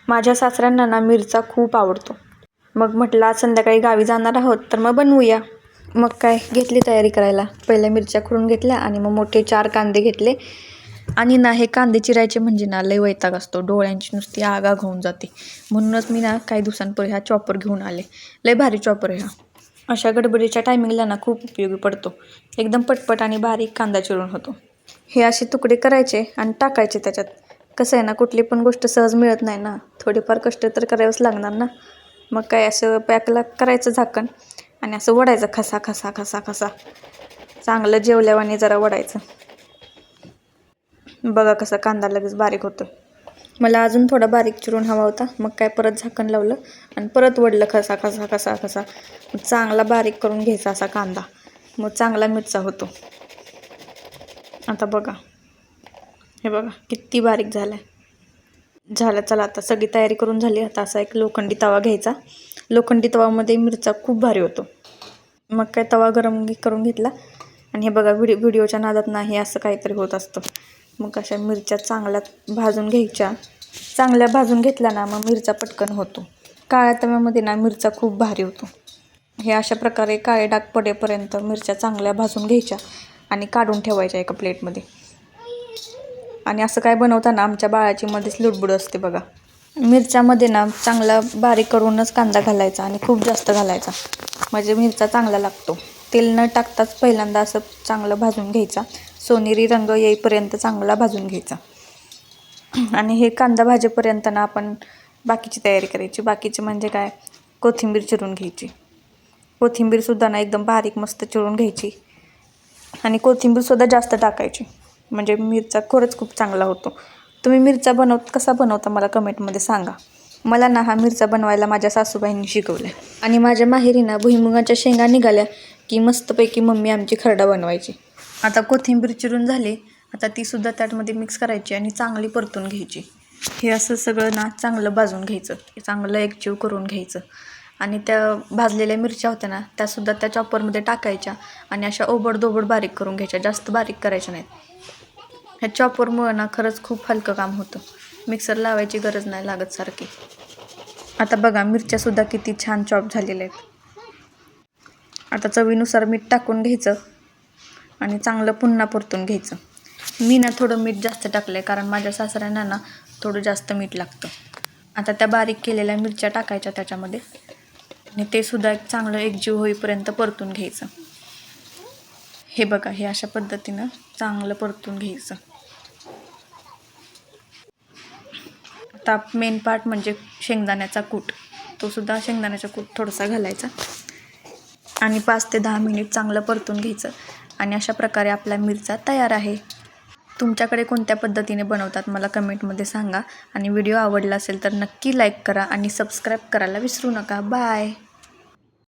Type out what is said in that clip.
माझ्या सासऱ्यांना ना मिरचा खूप आवडतो. मग म्हटलं आज संध्याकाळी गावी जाणार आहोत तर मग बनवूया. मग काय घेतली तयारी करायला. पहिल्या मिरच्या खुडून घेतल्या आणि मग मोठे 4 कांदे घेतले. आणि ना हे कांदे चिरायचे म्हणजे ना लय वैताग असतो. डोळ्यांची नुसती आग होऊन जाते. म्हणूनच मी ना काही दिवसांपूर्वी हा चॉपर घेऊन आले. लय भारी चॉपर आहे हा. अशा गडबडीच्या टायमिंगला ना खूप उपयोगी पडतो. एकदम पटपट आणि बारीक कांदा चिरून होतो. हे असे तुकडे करायचे आणि टाकायचे त्याच्यात. कसं आहे ना, कुठली पण गोष्ट सहज मिळत नाही ना, थोडेफार कष्ट तर करावेच लागणार ना. मग काय असं पॅकला करायचं झाकण आणि असं वडायचं खसा खसा खसा खसा. चांगलं जेवल्यावानी जरा वडायचं. बघा कसा कांदा लगेच बारीक होतो. मला अजून थोडा बारीक चिरून हवा होता. मग काय परत झाकण लावलं आणि परत वडलं खसा खसा खसा खसा. चांगला बारीक करून घ्यायचा असा कांदा. मग चांगला मिरचा होतो. आता बघा, हे बघा किती बारीक झालाय. झालं, चला आता सगळी तयारी करून झाली. आता असा एक लोखंडी तवा घ्यायचा. लोखंडी तवामध्ये मिरचा खूप भारी होतो. मग काय तवा गरम करून घेतला आणि हे बघा व्हिडिओच्या नादात नाही असं काहीतरी होत असतं. मग अशा मिरच्या चांगल्या भाजून घ्यायच्या. चांगल्या भाजून घेतल्या ना मग मिरचा पटकन होतो. काळ्या तव्यामध्ये ना मिरचा खूप भारी होतो. हे अशा प्रकारे काळे डाग पडेपर्यंत मिरच्या चांगल्या भाजून घ्यायच्या आणि काढून ठेवायच्या एका प्लेटमध्ये. आणि असं काय बनवताना आमच्या बाळाची मध्येच लुडबुड असते बघा. मिरच्यामध्ये ना चांगला बारीक करूनच कांदा घालायचा आणि खूप जास्त घालायचा, म्हणजे मिरचा चांगला लागतो. तेल न टाकताच पहिल्यांदा असं चांगलं भाजून घ्यायचा. सोनेरी रंग येईपर्यंत चांगला भाजून घ्यायचा. आणि हे कांदा भाजेपर्यंत ना आपण बाकीची तयारी करायची. बाकीची म्हणजे काय, कोथिंबीर चिरून घ्यायची. कोथिंबीरसुद्धा ना एकदम बारीक मस्त चिरून घ्यायची. आणि कोथिंबीरसुद्धा जास्त टाकायची, म्हणजे मिरचा खरंच खूप चांगला होतो. तुम्ही मिरचा कसा बनवता मला कमेंटमध्ये सांगा. मला ना हा मिरचा बनवायला माझ्या सासूबाईंनी शिकवलं. आणि माझ्या माहेरी ना भुईमुगाच्या शेंगा निघाल्या की मस्तपैकी मम्मी आमची खरडा बनवायची. आता कोथिंबीर चिरून झाली. आता तीसुद्धा त्यामध्ये मिक्स करायची आणि चांगली परतून घ्यायची. हे असं सगळं ना चांगलं भाजून घ्यायचं. चांगलं एकजीव करून घ्यायचं. आणि त्या भाजलेल्या मिरच्या होत्या ना त्यासुद्धा त्या चॉपरमध्ये टाकायच्या आणि अशा ओबडधोबड बारीक करून घ्यायच्या. जास्त बारीक करायच्या नाहीत. ह्या चॉपरमुळं ना खरंच खूप हलकं काम होतं. मिक्सर लावायची गरज नाही लागत सारखी. आता बघा मिरच्यासुद्धा किती छान चॉप झालेल्या आहेत. आता चवीनुसार मीठ टाकून घ्यायचं आणि चांगलं पुन्हा परतून घ्यायचं. मी ना थोडं मीठ जास्त टाकलं आहे, कारण माझ्या सासऱ्यांना ना थोडं जास्त मीठ लागतं. आता त्या बारीक केलेल्या मिरच्या टाकायच्या त्याच्यामध्ये आणि ते सुद्धा एक चांगलं एकजीव होईपर्यंत परतून घ्यायचं. हे बघा, हे अशा पद्धतीनं चांगलं परतून घ्यायचं. आता मेन पार्ट म्हणजे शेंगदाण्याचा कूट. तो सुद्धा शेंगदाण्याचा कूट थोडासा घालायचा आणि 5 ते 10 मिनिट चांगलं परतून घ्यायचं. आणि अशा प्रकारे आपला मिरचा तयार आहे. तुमच्याकडे कोणत्या पद्धतीने बनवतात मला कमेंटमध्ये सांगा. आणि व्हिडिओ आवडला असेल तर नक्की लाईक करा आणि सबस्क्राईब करायला विसरू नका. बाय.